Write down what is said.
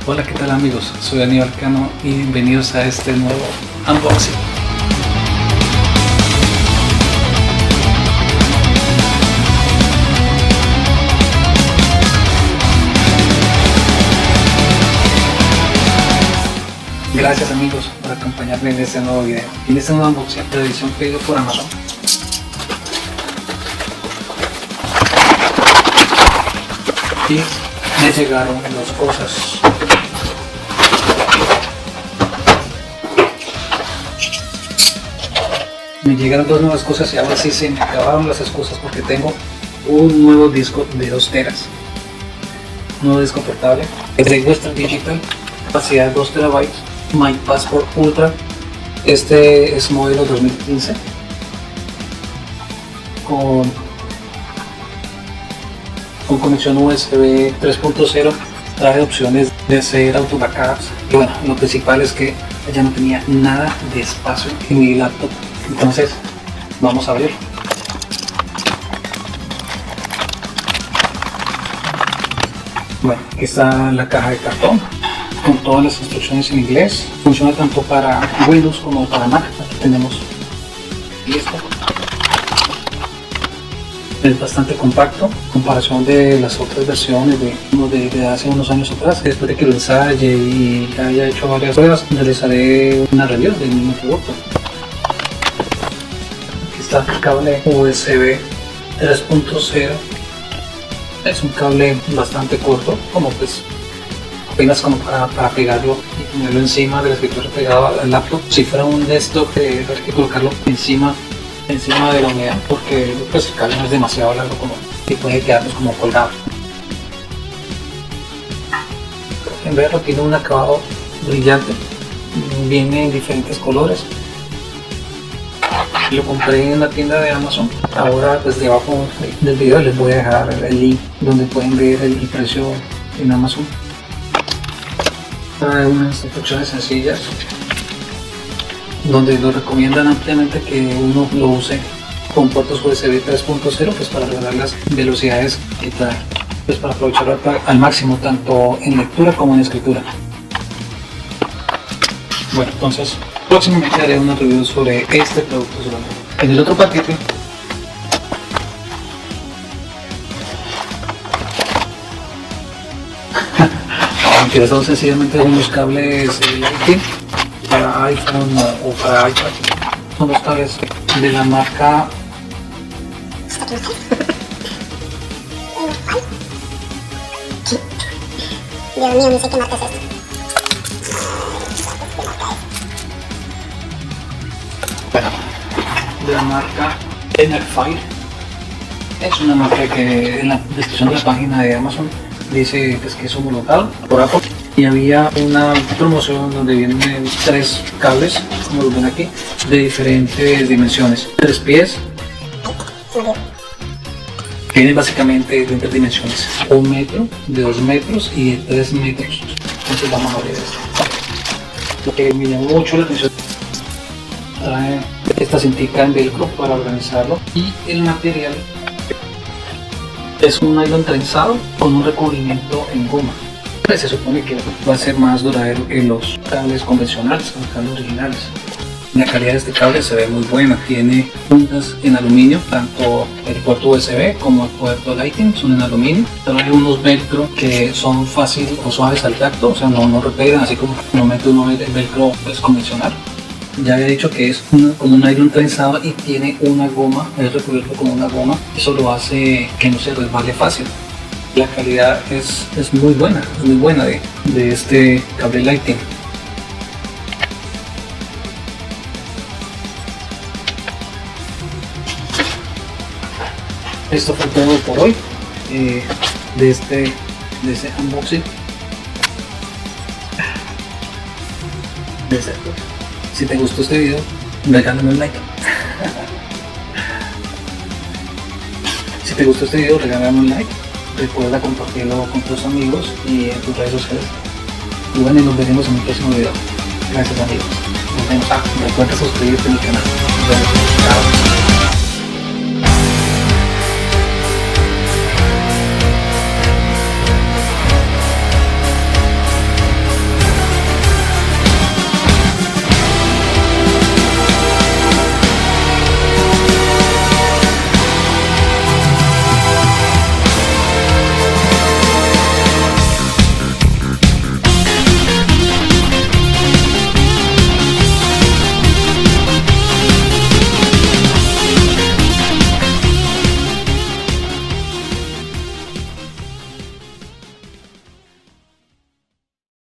Hola, ¿qué tal amigos? Soy Aníbal Cano y bienvenidos a este nuevo unboxing. Gracias amigos por acompañarme en este nuevo video. En este nuevo unboxing de edición pedido por Amazon. Y me llegaron dos cosas. Me llegaron dos nuevas cosas y ahora sí se me acabaron las excusas porque tengo un nuevo disco de 2 teras. Un nuevo disco portable. Es de Western Digital, capacidad 2 terabytes, My Passport Ultra. Este es modelo 2015 con conexión USB 3.0, trae opciones de hacer auto backups y bueno, lo principal es que ya no tenía nada de espacio en mi laptop, entonces vamos a abrir. Bueno, aquí está la caja de cartón con todas las instrucciones en inglés, funciona tanto para Windows como para Mac. Aquí tenemos esto. Es bastante compacto en comparación de las otras versiones de hace unos años atrás. Después de que lo ensaye y haya hecho varias pruebas, realizaré una review del mismo producto. Aquí está el cable USB 3.0. Es un cable bastante corto, como pues apenas como para pegarlo y ponerlo encima del escritorio pegado al laptop. Si fuera un desktop, hay que colocarlo encima de la unidad porque pues, el cable no es demasiado largo como, y puede quedarnos como colgado. En verlo tiene un acabado brillante, viene en diferentes colores. Lo compré en la tienda de Amazon. Ahora pues debajo del video les voy a dejar el link donde pueden ver el precio en Amazon. Trae unas instrucciones sencillas donde lo recomiendan ampliamente que uno lo use con puertos USB 3.0 pues para lograr las velocidades que trae, pues para aprovecharlo al máximo tanto en lectura como en escritura. Bueno, entonces próximamente haré una review sobre este producto solamente. En el otro paquete aunque son sencillamente unos cables Lightning para iPhone o para iPad. Son los cables de la marca Dios mío, no sé qué marca es esto. Bueno, de la marca Enerfire. Es una marca que en la descripción de la página de Amazon dice pues, que es homologado por Apple. Y había una promoción donde vienen 3 cables, como lo ven aquí, de diferentes dimensiones. 3 pies, que vienen básicamente de 3 dimensiones. 1 metro, de 2 metros y de 3 metros. Entonces vamos a ver esto. Lo que me llamó mucho la atención, trae esta cintica en velcro para organizarlo. Y el material es un nylon trenzado con un recubrimiento en goma. Se supone que va a ser más duradero que los cables convencionales, los cables originales. La calidad de este cable se ve muy buena, tiene puntas en aluminio, tanto el puerto USB como el puerto Lightning son en aluminio. Trae unos velcro que son fáciles o suaves al tacto, o sea no repegan así como normalmente uno ve el velcro pues, convencional. Ya había dicho que es con un nylon trenzado y tiene una goma, es recubierto con una goma, eso lo hace que no se resbale fácil. La calidad es muy buena de este cable Lightning. Esto fue todo por hoy de este unboxing. Si te gustó este video, regálame un like. Si te gustó este video, regálame un like. Recuerda compartirlo con tus amigos y en tus redes sociales. Y bueno, nos veremos en el próximo video. Gracias amigos. Nos vemos. Recuerda suscribirte a mi canal. Nos vemos. Chao.